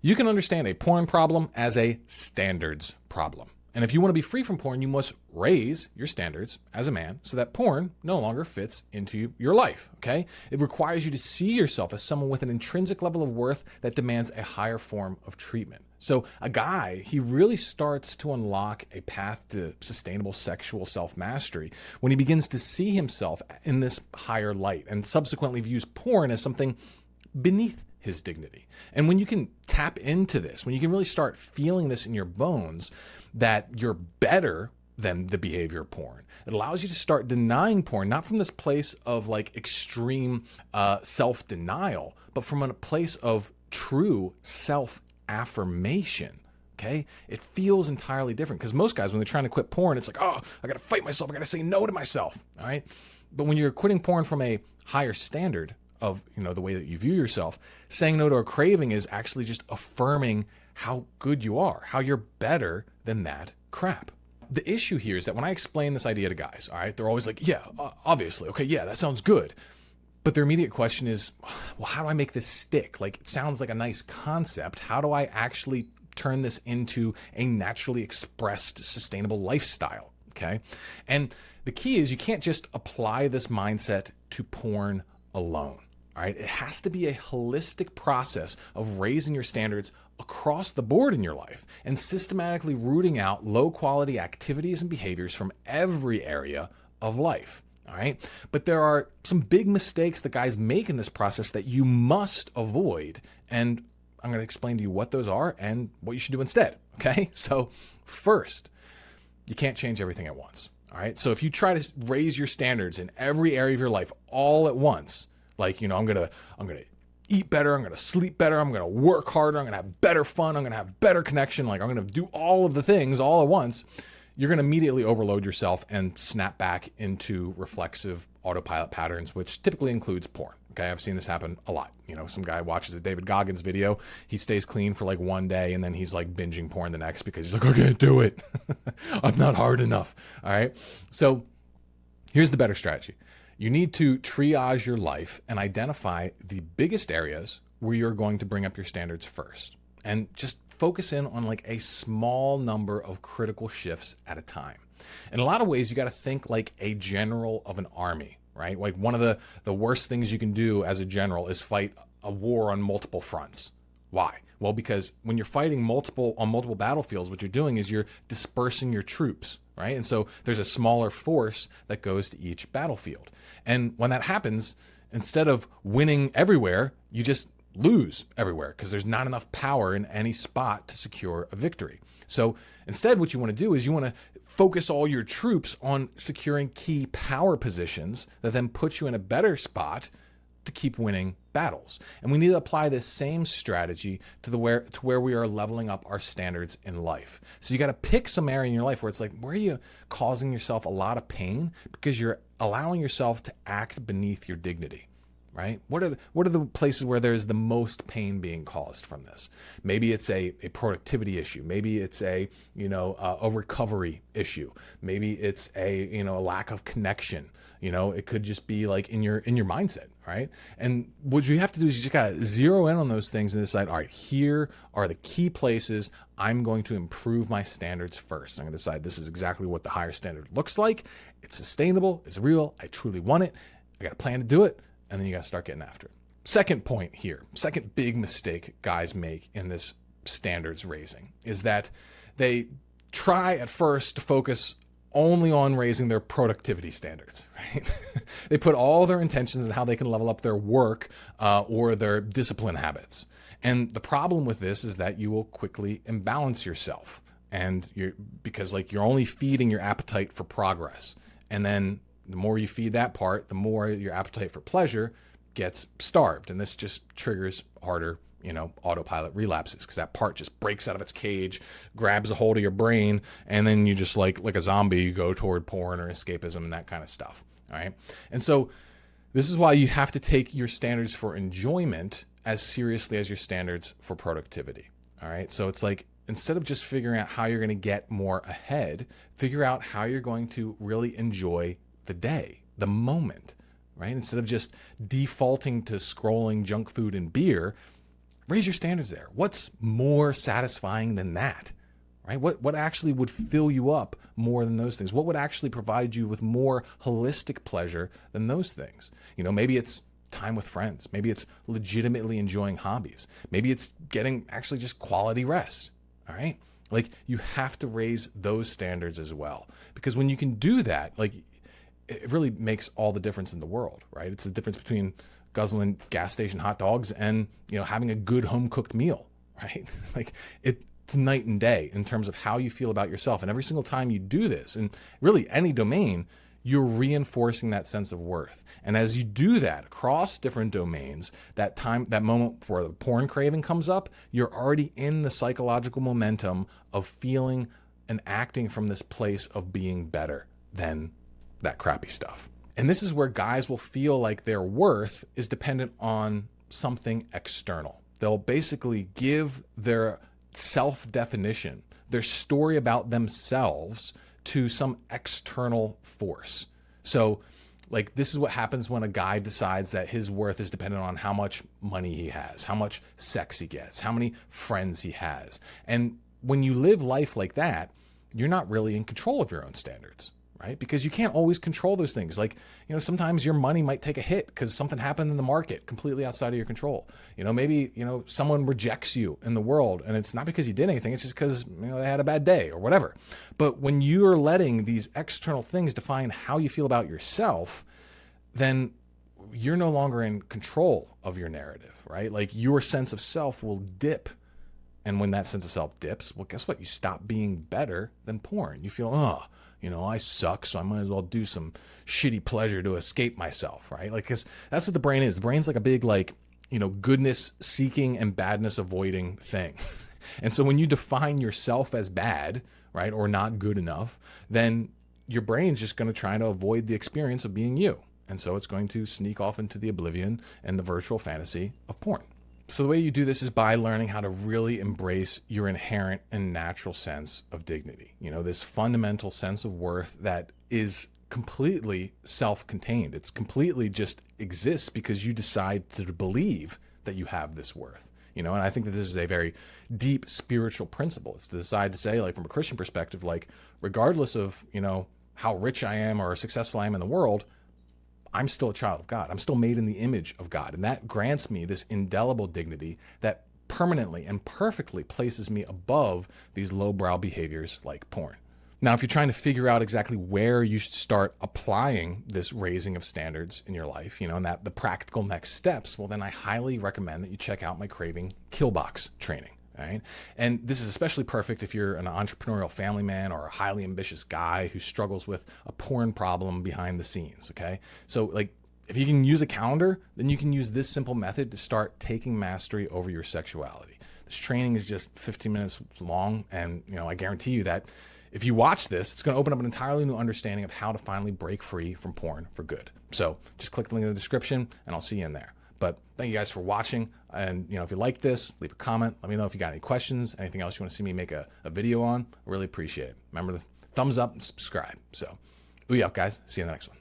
You can understand a porn problem as a standards problem. And if you want to be free from porn, you must raise your standards as a man so that porn no longer fits into your life, okay? It requires you to see yourself as someone with an intrinsic level of worth that demands a higher form of treatment. So a guy, he really starts to unlock a path to sustainable sexual self-mastery when he begins to see himself in this higher light and subsequently views porn as something beneath his dignity. And when you can tap into this, when you can really start feeling this in your bones, that you're better than the behavior of porn, it allows you to start denying porn, not from this place of like extreme self-denial, but from a place of true self-affirmation. Okay, it feels entirely different because most guys, when they're trying to quit porn, it's like, oh, I got to fight myself. I got to say no to myself. All right. But when you're quitting porn from a higher standard of, the way that you view yourself, saying no to a craving is actually just affirming how good you are, how you're better than that crap. The issue here is that when I explain this idea to guys, all right, they're always like, yeah, obviously. Okay, yeah, that sounds good. But their immediate question is, well, how do I make this stick? Like, it sounds like a nice concept. How do I actually turn this into a naturally expressed, sustainable lifestyle? Okay. And the key is you can't just apply this mindset to porn alone. All right. It has to be a holistic process of raising your standards across the board in your life and systematically rooting out low quality activities and behaviors from every area of life. All right. But there are some big mistakes that guys make in this process that you must avoid. And I'm going to explain to you what those are and what you should do instead. Okay. So first, you can't change everything at once. All right. So if you try to raise your standards in every area of your life all at once, like, I'm going to eat better, I'm going to sleep better, I'm going to work harder, I'm going to have better fun, I'm going to have better connection, like I'm going to do all of the things all at once, you're going to immediately overload yourself and snap back into reflexive autopilot patterns, which typically includes porn. Okay, I've seen this happen a lot. Some guy watches a David Goggins video, he stays clean for like one day, and then he's like binging porn the next because he's like, I can't do it. I'm not hard enough. All right. So here's the better strategy. You need to triage your life and identify the biggest areas where you're going to bring up your standards first. And just focus in on like a small number of critical shifts at a time. In a lot of ways, you got to think like a general of an army, right? Like one of the worst things you can do as a general is fight a war on multiple fronts. Why? Well, because when you're fighting on multiple battlefields, what you're doing is you're dispersing your troops, right? And so there's a smaller force that goes to each battlefield. And when that happens, instead of winning everywhere, you just lose everywhere because there's not enough power in any spot to secure a victory. So instead, what you want to do is you want to focus all your troops on securing key power positions that then put you in a better spot to keep winning battles. And we need to apply this same strategy to where we are leveling up our standards in life. So you got to pick some area in your life where it's like, where are you causing yourself a lot of pain because you're allowing yourself to act beneath your dignity, right? What are the places where there's the most pain being caused from this? Maybe it's a productivity issue. Maybe it's a recovery issue. Maybe it's a lack of connection. It could just be like in your mindset, right? And what you have to do is you just gotta zero in on those things and decide, all right, here are the key places I'm going to improve my standards first. I'm gonna decide this is exactly what the higher standard looks like. It's sustainable, it's real, I truly want it, I got a plan to do it, and then you gotta start getting after it. Second point here, second big mistake guys make in this standards raising is that they try at first to focus only on raising their productivity standards, right? They put all their intentions in how they can level up their work or their discipline habits. And the problem with this is that you will quickly imbalance yourself because you're only feeding your appetite for progress. And then the more you feed that part, the more your appetite for pleasure gets starved. And this just triggers harder autopilot relapses because that part just breaks out of its cage, grabs a hold of your brain, and then you just like a zombie, you go toward porn or escapism and that kind of stuff. All right. And so this is why you have to take your standards for enjoyment as seriously as your standards for productivity. All right. So it's like, instead of just figuring out how you're going to get more ahead, figure out how you're going to really enjoy the day, the moment, right? Instead of just defaulting to scrolling junk food and beer, Raise your standards there. What's more satisfying than that? Right? What actually would fill you up more than those things? What would actually provide you with more holistic pleasure than those things? Maybe it's time with friends. Maybe it's legitimately enjoying hobbies. Maybe it's getting actually just quality rest. All right? Like, you have to raise those standards as well. Because when you can do that, like, it really makes all the difference in the world, right? It's the difference between guzzling gas station hot dogs and, having a good home cooked meal, right? Like, it's night and day in terms of how you feel about yourself. And every single time you do this, and really any domain, you're reinforcing that sense of worth. And as you do that across different domains, that moment where the porn craving comes up, you're already in the psychological momentum of feeling and acting from this place of being better than that crappy stuff. And this is where guys will feel like their worth is dependent on something external. They'll basically give their self-definition, their story about themselves, to some external force. So, like, this is what happens when a guy decides that his worth is dependent on how much money he has, how much sex he gets, how many friends he has. And when you live life like that, you're not really in control of your own standards, right? Because you can't always control those things. Like, sometimes your money might take a hit because something happened in the market completely outside of your control. Maybe, someone rejects you in the world, and it's not because you did anything. It's just because, they had a bad day or whatever. But when you're letting these external things define how you feel about yourself, then you're no longer in control of your narrative, right? Like, your sense of self will dip. And when that sense of self dips, well, guess what? You stop being better than porn. You feel, I suck, so I might as well do some shitty pleasure to escape myself, right? Like, 'cause that's what the brain is. The brain's like a big, goodness seeking and badness avoiding thing. And so when you define yourself as bad, right, or not good enough, then your brain's just going to try to avoid the experience of being you. And so it's going to sneak off into the oblivion and the virtual fantasy of porn. So the way you do this is by learning how to really embrace your inherent and natural sense of dignity. This fundamental sense of worth that is completely self-contained. It's completely just exists because you decide to believe that you have this worth. And I think that this is a very deep spiritual principle. It's to decide to say, like, from a Christian perspective, like, regardless of, how rich I am or successful I am in the world, I'm still a child of God. I'm still made in the image of God. And that grants me this indelible dignity that permanently and perfectly places me above these lowbrow behaviors like porn. Now, if you're trying to figure out exactly where you should start applying this raising of standards in your life, and that the practical next steps, well, then I highly recommend that you check out my Craving Killbox training. All right. And this is especially perfect if you're an entrepreneurial family man or a highly ambitious guy who struggles with a porn problem behind the scenes. Okay. So, like, if you can use a calendar, then you can use this simple method to start taking mastery over your sexuality. This training is just 15 minutes long. And, I guarantee you that if you watch this, it's going to open up an entirely new understanding of how to finally break free from porn for good. So just click the link in the description and I'll see you in there. But thank you guys for watching. And, if you like this, leave a comment. Let me know if you got any questions, anything else you want to see me make a video on. I really appreciate it. Remember the thumbs up and subscribe. So, ooh, up, guys. See you in the next one.